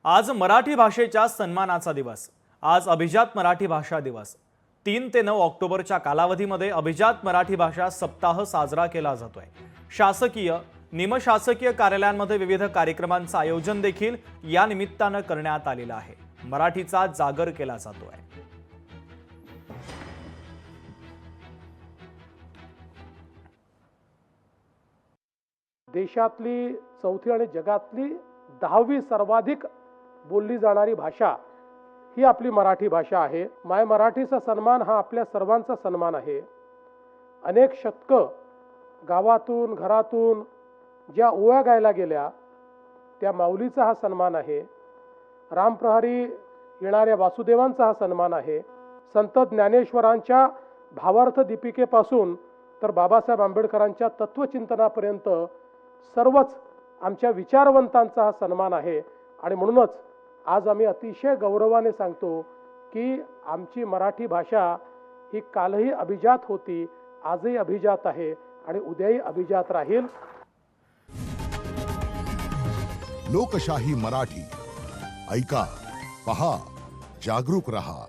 आज मराठी भाषेच्या सन्मानाचा दिवस। आज अभिजात मराठी भाषा दिवस। 3 ते 9 ऑक्टोबरच्या कालावधीमध्ये अभिजात मराठी भाषा सप्ताह साजरा केला जातोय। शासकीय निमशासकीय कार्यालयांमध्ये विविध कार्यक्रमांचं आयोजन देखील या निमित्तानं करण्यात आलेलं आहे। मराठीचा जागर केला जातोय। देशातली चौथी आणि जगातली 10वी सर्वाधिक बोलली जाणारी भाषा ही आपली मराठी भाषा आहे। माय मराठीचा सन्मान हा आपल्या सर्वांचा सन्मान आहे। अनेक शतक गावातून घरातून ज्या ओव्या गायला गेल्या त्या माऊलीचा हा सन्मान आहे। रामप्रहारी येणाऱ्या वासुदेवांचा हा सन्मान आहे। संत ज्ञानेश्वरांच्या भावार्थ दीपिकेपासून तर बाबासाहेब आंबेडकरांच्या तत्वचिंतनापर्यंत सर्वच आमच्या विचारवंतांचा हा सन्मान आहे। आणि म्हणूनच आज आम्ही अतिशय गौरवाने सांगतो की आमची मराठी भाषा ही कालही अभिजात होती, आजही अभिजात आहे आणि उद्याही अभिजात राहील। लोकशाही मराठी ऐका, पहा, जागरूक रहा।